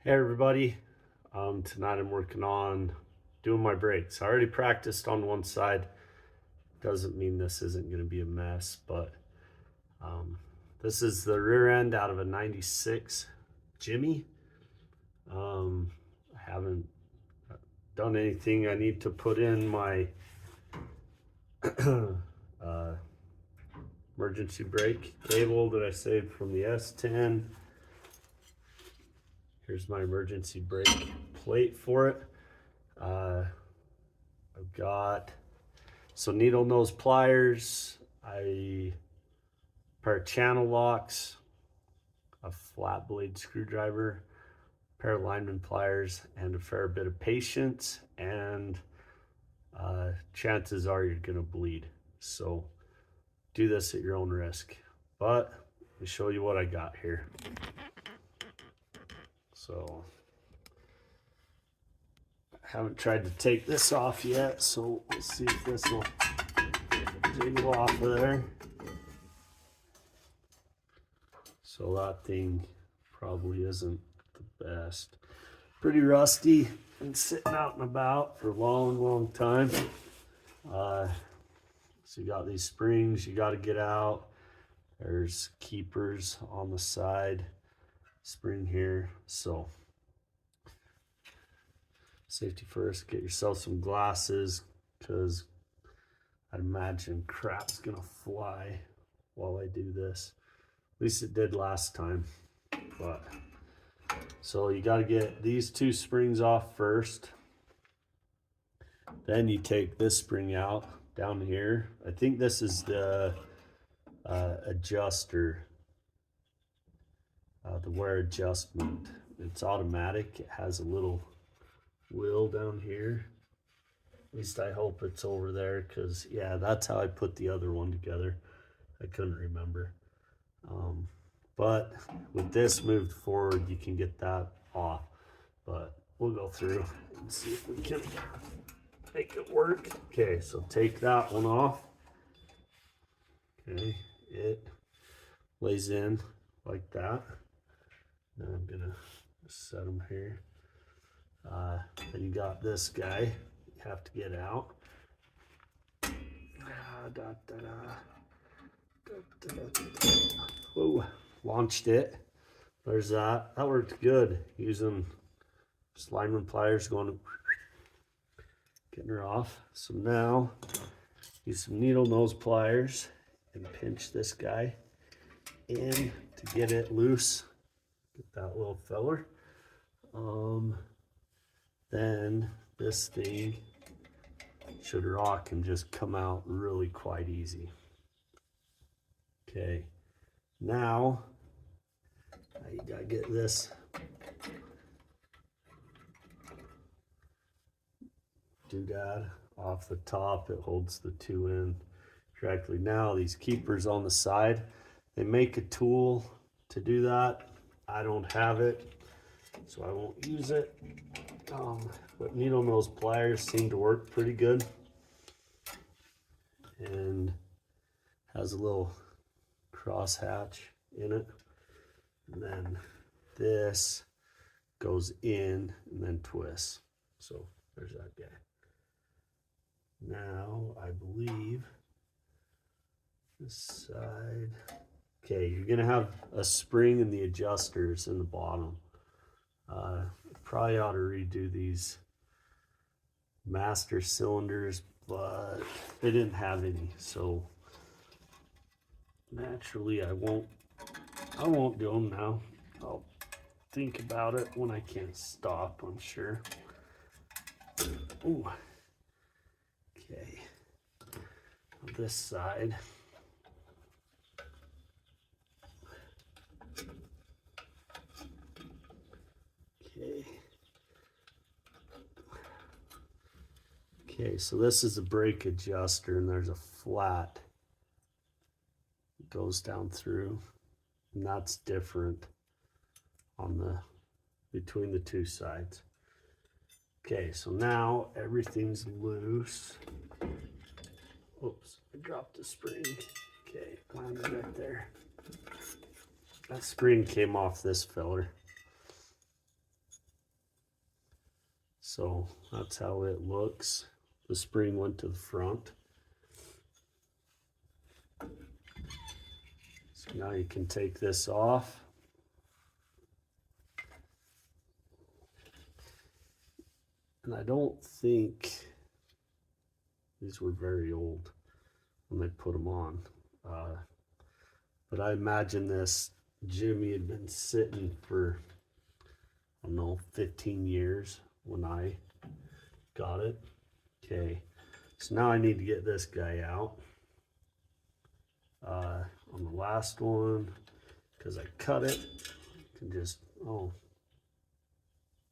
Hey everybody, tonight I'm working on doing my brakes. I already practiced on one side. Doesn't mean this isn't going to be a mess, but this is the rear end out of a 96 Jimmy. I haven't done anything. I need to put in my emergency brake cable that I saved from the S10. Here's my emergency brake plate for it. I've got some needle nose pliers, a pair of channel locks, a flat blade screwdriver, a pair of lineman pliers, and a fair bit of patience. And chances are you're gonna bleed. So do this at your own risk. But let me show you what I got here. So I haven't tried to take this off yet, so let's see if this will jiggle off of there. So that thing probably isn't the best. Pretty rusty, been sitting out and about for a long time. So you got these springs you got to get out. There's keepers on the side, spring here. So safety first, get yourself some glasses because I'd imagine crap's gonna fly while I do this. At least it did last time. But so you got to get these two springs off first. Then you take this spring out down here. I think this is the adjuster, the wear adjustment. It's automatic. It has a little wheel down here. At least I hope it's over there, because yeah, that's how I put the other one together. I couldn't remember. But with this moved forward, you can get that off. But we'll go through and see if we can make it work. Okay, so take that one off. Okay, it lays in like that. Now I'm gonna set them here. Then you got this guy you have to get out. Whoa, launched it. There's that. That worked good. Using just lineman pliers, getting her off. So now use some needle nose pliers and pinch this guy in to get it loose. Get that little feller. Then this thing should rock and just come out really quite easy. Okay, now you gotta get this doodad off the top. It holds the two in correctly. Now these keepers on the side, they make a tool to do that. I don't have it, so I won't use it. But needle nose pliers seem to work pretty good, and has a little cross hatch in it. And then this goes in and then twists. So there's that guy. Now I believe this side. Okay, you're gonna have a spring in the adjusters in the bottom. Probably ought to redo these master cylinders, but they didn't have any, so naturally I won't do them now. I'll think about it when I can't stop, I'm sure. Ooh. Okay, on this side. Okay, so this is a brake adjuster, and there's a flat that goes down through, and that's different on the between the two sides. Okay, so now everything's loose. Oops, I dropped the spring. Okay, landed right there. That spring came off this filler. So that's how it looks. The spring went to the front. So now you can take this off. And I don't think these were very old when they put them on. But I imagine this Jimmy had been sitting for, I don't know, 15 years when I got it. Okay, so now I need to get this guy out. On the last one, because I cut it, I can just, oh,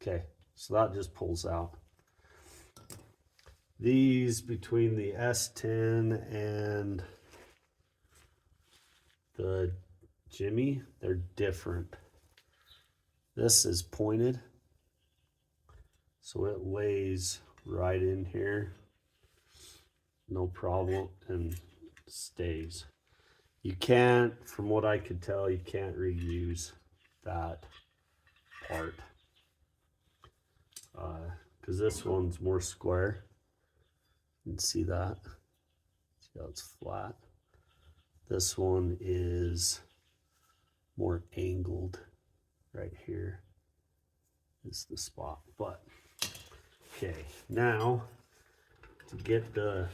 okay, so that just pulls out. These between the S10 and the Jimmy, they're different. This is pointed, so it lays right in here, no problem, and stays. You can't, from what I could tell, you can't reuse that part. Because this one's more square. You can see that. See how it's flat. This one is more angled. Right here is the spot. But, okay, now to get the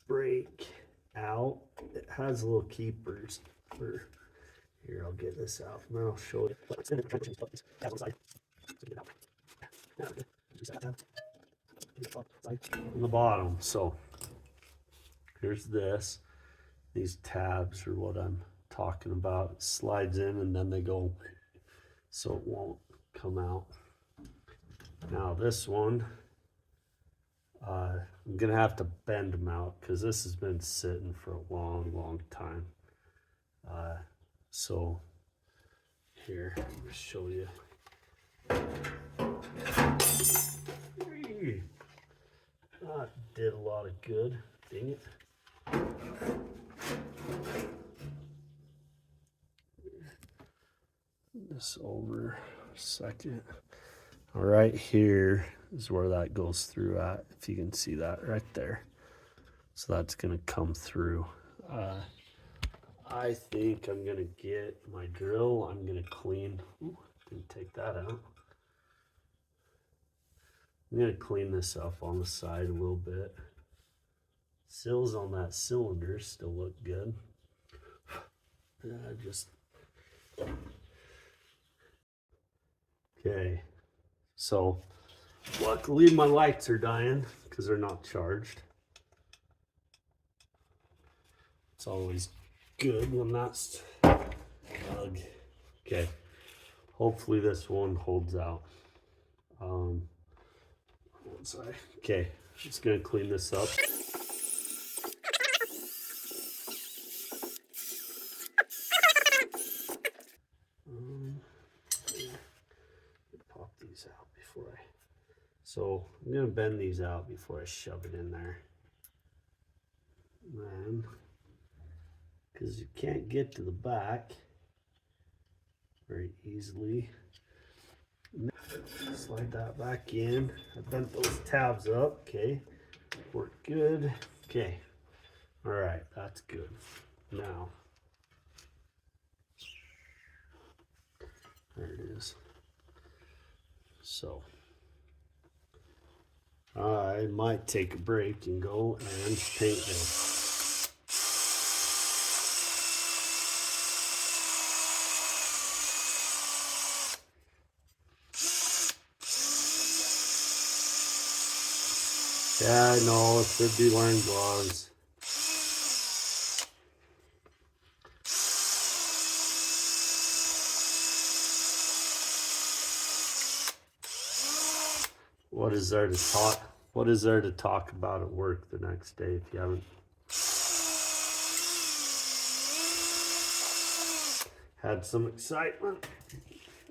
brake out, it has little keepers for, here, I'll get this out and then I'll show you. On the bottom, so here's this. These tabs are what I'm talking about. It slides in and then they go, so it won't come out. Now this one, I'm gonna have to bend them out because this has been sitting for a long time. So here, let me show you. That did a lot of good. Dang it. This over a second. All right, here is where that goes through at, if you can see that right there. So that's gonna come through. I think I'm gonna get my drill. I'm gonna clean, ooh, didn't take that out. I'm gonna clean this up on the side a little bit. Sills on that cylinder still look good. Okay, so luckily my lights are dying because they're not charged. It's always good when that's okay. Hopefully this one holds out. Okay, just gonna clean this up. Pop these out before I. So I'm gonna bend these out before I shove it in there. Then, because you can't get to the back very easily. Slide that back in. I bent those tabs up. Okay, work good. Okay, all right, that's good. Now, there it is. So, I might take a break and go and paint this. Yeah, I know, it should be wearing gloves. What is there to talk? What is there to talk about at work the next day if you haven't? Had some excitement.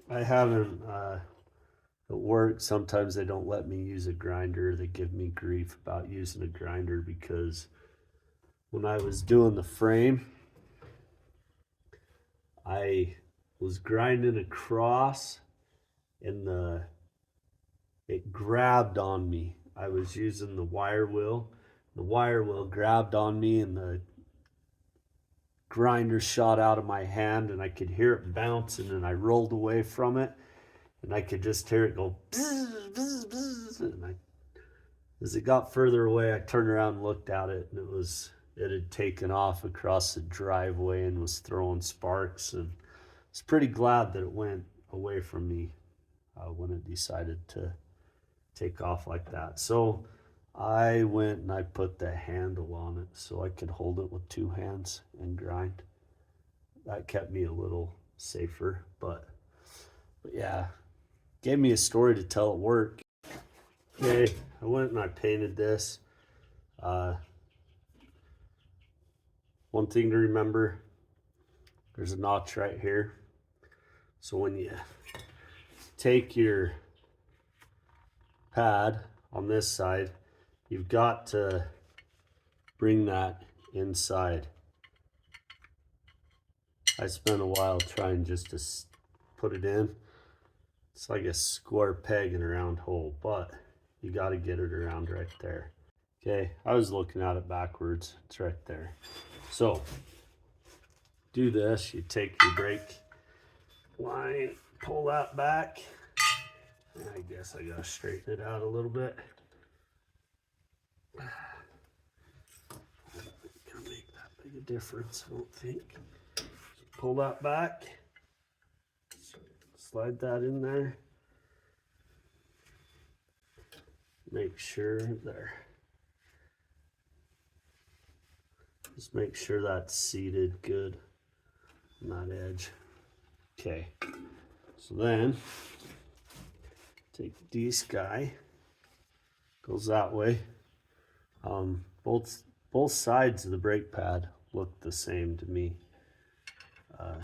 I haven't, at work, sometimes they don't let me use a grinder. They give me grief about using a grinder because when I was doing the frame, I was grinding across it grabbed on me. I was using the wire wheel. The wire wheel grabbed on me and the grinder shot out of my hand and I could hear it bouncing and I rolled away from it and I could just hear it go bzz, bzz, bzz. And as it got further away, I turned around and looked at it and it had taken off across the driveway and was throwing sparks, and I was pretty glad that it went away from me when it decided to take off like that. So I went and I put the handle on it so I could hold it with 2 hands and grind. That kept me a little safer, but yeah, gave me a story to tell at work. Okay, I went and I painted this. One thing to remember, there's a notch right here. So when you take your pad on this side, you've got to bring that inside. I spent a while trying just to put it in. It's like a square peg in a round hole, but you got to get it around right there. Okay, I was looking at it backwards. It's right there. So do this, you take your brake line, pull that back. I guess I gotta straighten it out a little bit. Gonna make that big a difference, I don't think. So pull that back, slide that in there. Make sure there. Just make sure that's seated good on that edge. Okay, so then take this guy, goes that way. Both sides of the brake pad look the same to me.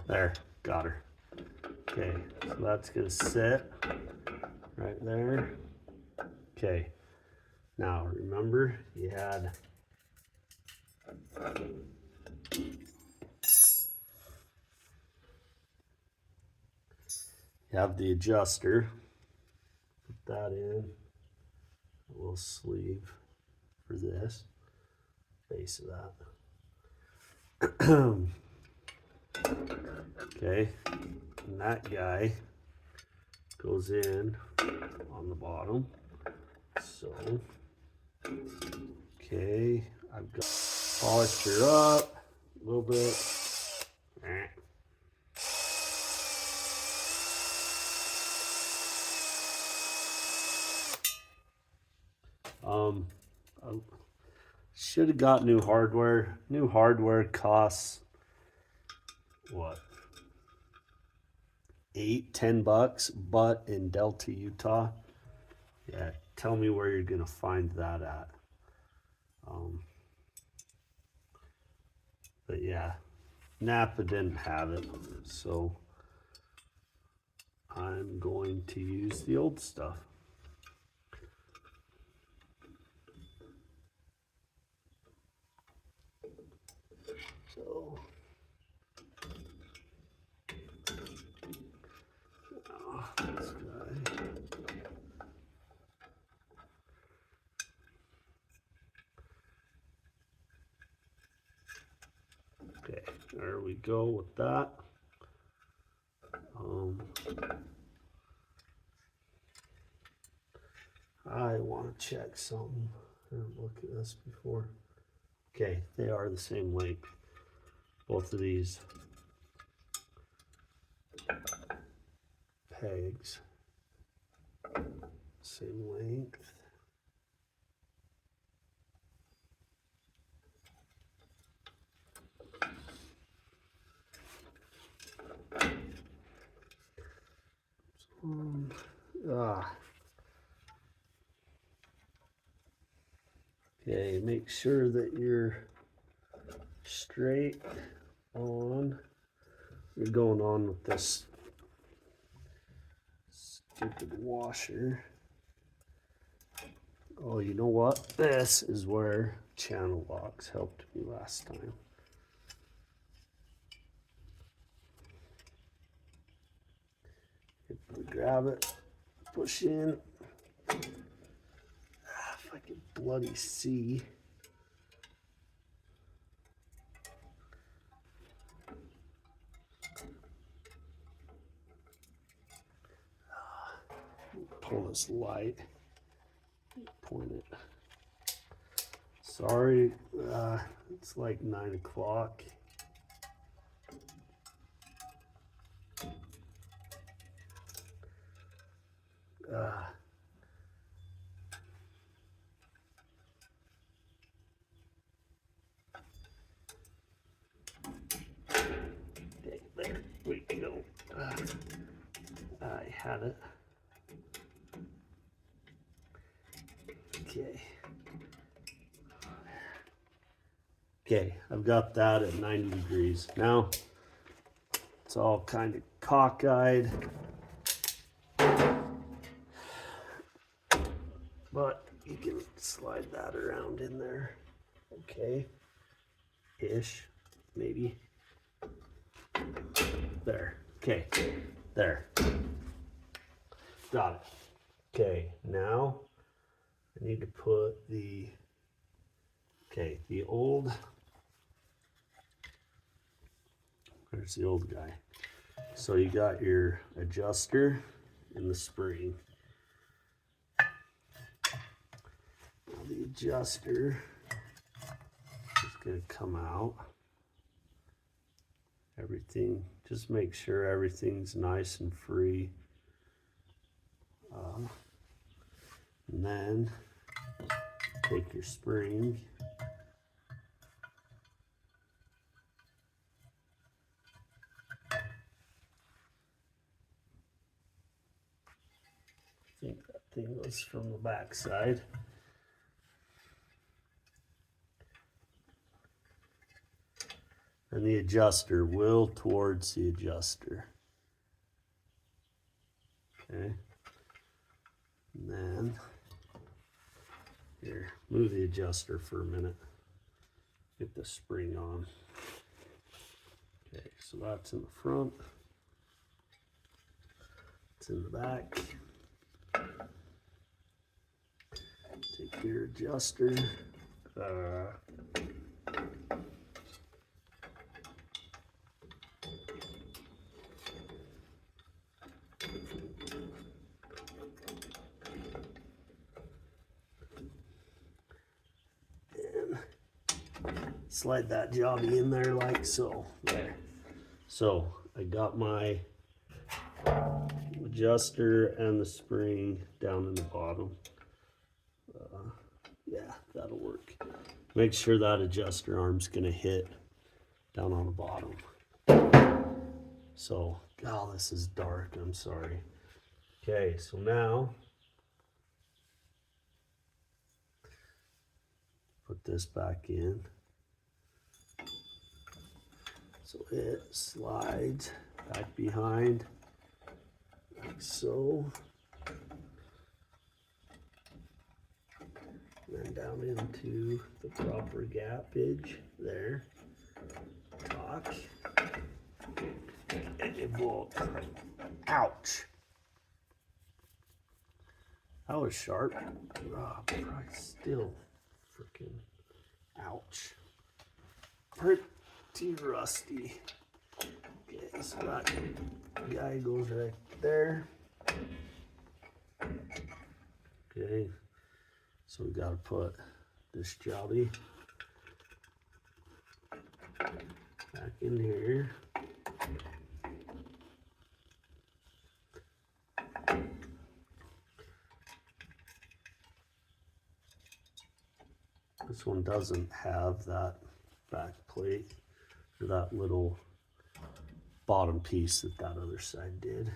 There, got her. Okay, so that's gonna sit right there. Okay, now remember you have the adjuster. Put that in, a little sleeve for this, base of that. Okay, and that guy goes in on the bottom. So, okay, I've got polished her up a little bit. I should have got new hardware. New hardware costs what, $8-10, but in Delta, Utah, yeah, tell me where you're gonna find that at. But yeah, Napa didn't have it, so I'm going to use the old stuff. So this guy. Okay, there we go with that. I want to check something. I didn't look at this before. Okay, they are the same length. Both of these pegs, same length. Okay, make sure that you're straight on. You're going on with this stupid washer. Oh, you know what? This is where channel locks helped me last time. Grab it, push in. If I can bloody see. Pull this light. Point it. Sorry, it's like 9 o'clock. There we go. I had it. Okay. Okay, I've got that at 90 degrees. Now, it's all kind of cockeyed. But you can slide that around in there. Okay. Ish, maybe. There. Okay. There. Got it. Okay, now I need to put the old, where's the old guy? So you got your adjuster and the spring. Now the adjuster is going to come out. Everything, just make sure everything's nice and free. And then take your spring. I think that thing was from the back side. And the adjuster will towards the adjuster. Okay. And then, here, move the adjuster for a minute. Get the spring on. Okay, so that's in the front. It's in the back. Take your adjuster. Slide that jobby in there like so. There. So I got my adjuster and the spring down in the bottom. Yeah, that'll work. Make sure that adjuster arm's gonna hit down on the bottom. So, oh, this is dark, I'm sorry. Okay, so now put this back in. So it slides back behind, like so. And then down into the proper gappage there. Talk. And it will, ouch. That was sharp. Oh, probably still freaking ouch. Pretty rusty. Okay, so that guy goes right there. Okay, so we gotta put this jolly back in here. This one doesn't have that back plate or that little bottom piece that that other side did.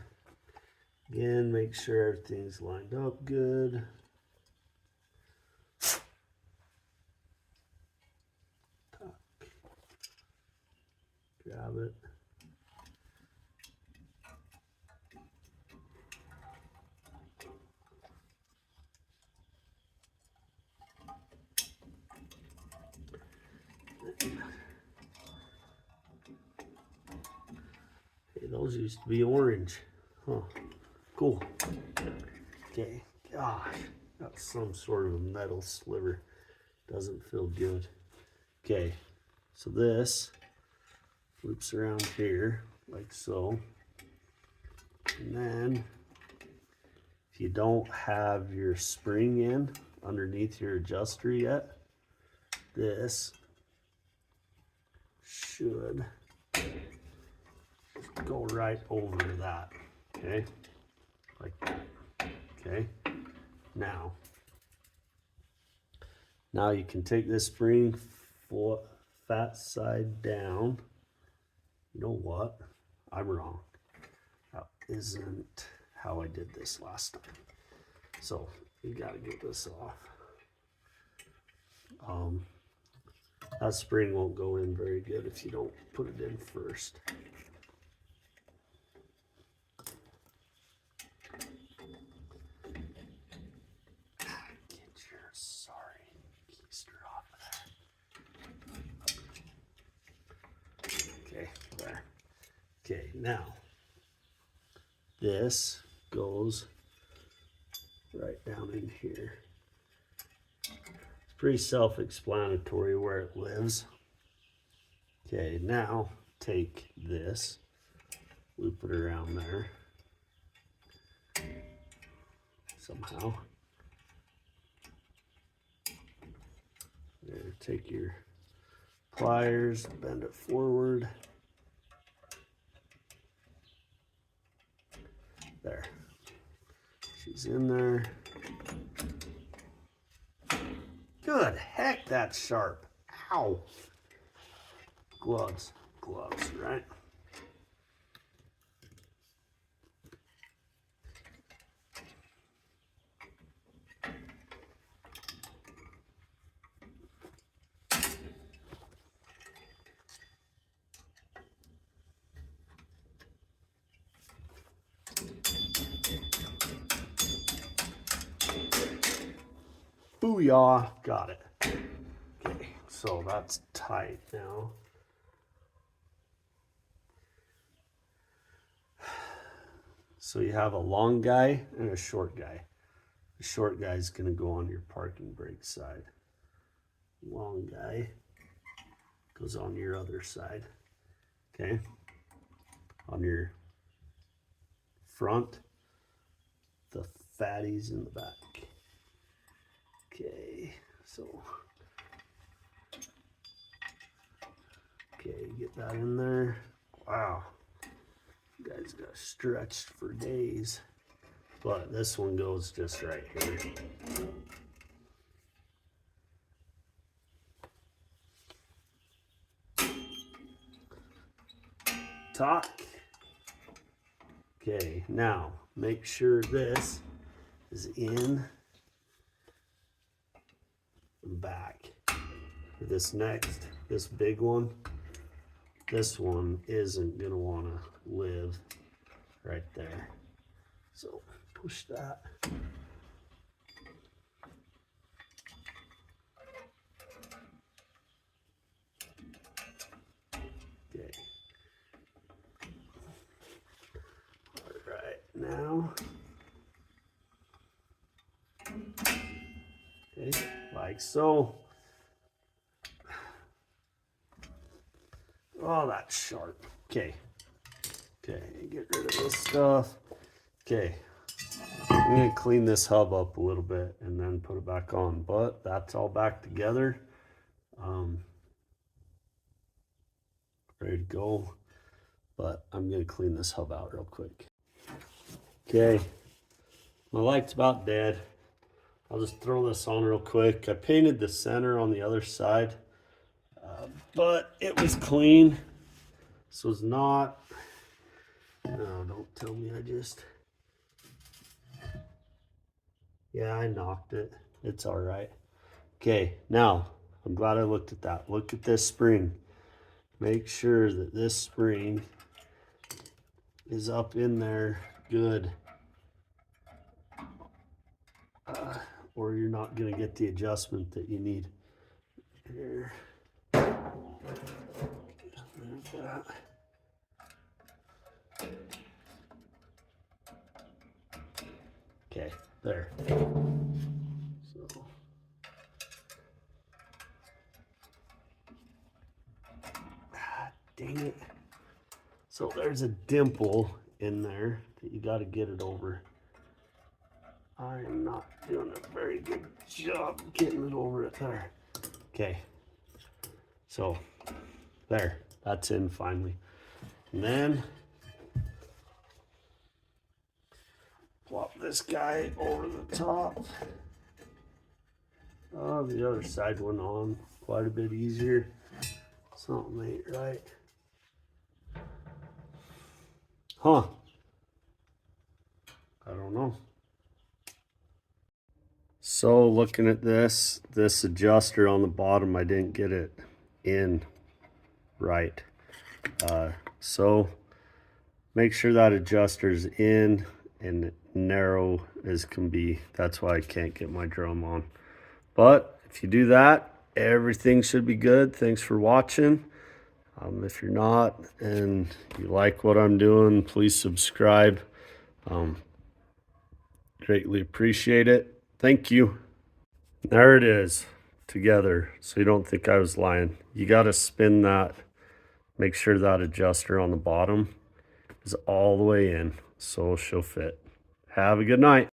Again, make sure everything's lined up good. Grab it. Hey, those used to be orange. Huh. Cool. Okay, gosh, got some sort of a metal sliver. Doesn't feel good. Okay, so this loops around here like so. And then if you don't have your spring in underneath your adjuster yet, this should go right over that, okay? Like that, okay? Now you can take this spring fat side down. You know what? I'm wrong. That isn't how I did this last time. So you gotta get this off. That spring won't go in very good if you don't put it in first. Get your sorry keister off of there. Okay, there. Okay, now this goes right down in here. It's pretty self-explanatory where it lives. Okay, now take this, loop it around there somehow. There, take your pliers, bend it forward. There. She's in there. Good heck, that's sharp. Ow. Gloves, right? Booyah, got it. Okay, so that's tight now. So you have a long guy and a short guy. The short guy is going to go on your parking brake side. Long guy goes on your other side. Okay? On your front, the fatty's in the back. Okay, so get that in there. Wow, you guys got stretched for days, but this one goes just right here. Talk. Okay, now make sure this is in the back. This next, this big one, this one isn't gonna wanna live right there. So push that. Okay. All right, now. Okay, like so. Oh, that's sharp. Okay. Okay, get rid of this stuff. Okay. I'm gonna clean this hub up a little bit and then put it back on, but that's all back together. Ready to go, but I'm gonna clean this hub out real quick. Okay, my light's about dead. I'll just throw this on real quick. I painted the center on the other side, but it was clean. This was not, no, don't tell me I just, yeah, I knocked it. It's all right. Okay, now, I'm glad I looked at that. Look at this spring. Make sure that this spring is up in there good. Or you're not going to get the adjustment that you need. Here. Okay, There. So. Dang it. So there's a dimple in there that you got to get it over. I am not doing a very good job getting it over it there. Okay. So there, that's in finally. And then plop this guy over the top. Oh, the other side went on quite a bit easier. Something ain't right. Huh. I don't know. So looking at this adjuster on the bottom, I didn't get it in right. So make sure that adjuster's in and narrow as can be. That's why I can't get my drum on. But if you do that, everything should be good. Thanks for watching. If you're not and you like what I'm doing, please subscribe. Greatly appreciate it. Thank you. There it is together, so you don't think I was lying. You got to spin that. Make sure that adjuster on the bottom is all the way in so she'll fit. Have a good night.